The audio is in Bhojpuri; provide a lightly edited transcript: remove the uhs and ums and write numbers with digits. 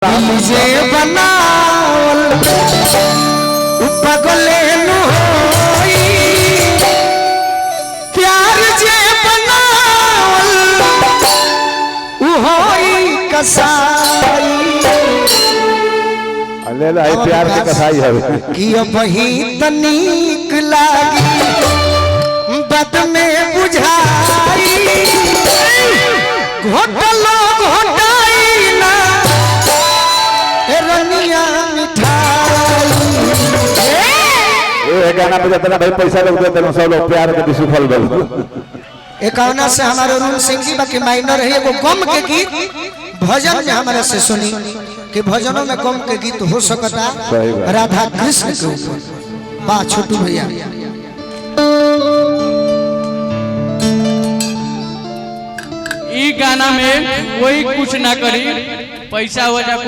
जे बनावल पगले नु होई प्यार जे बनावल उ होई कसाई। ले ला प्यार के कसाई है कि अब ही तनीक लागी बद में बुझाई घोटलो घोटाई ना रनिया मिठाई। ए गाना बजाता ना भाई पैसा लोग देते हैं सब लोग प्यार के सुफल दो। एकावना से हमारे अरुण सिंह जी बाकी माइनर है वो गम के गीत भजन में हमारे से सुनी कि भजनों में गम के गीत हो सकता राधा कृष्ण के ऊपर। वाह छोटू भैया ई गाना में कोई कुछ ना करी पैसा वजह कुछ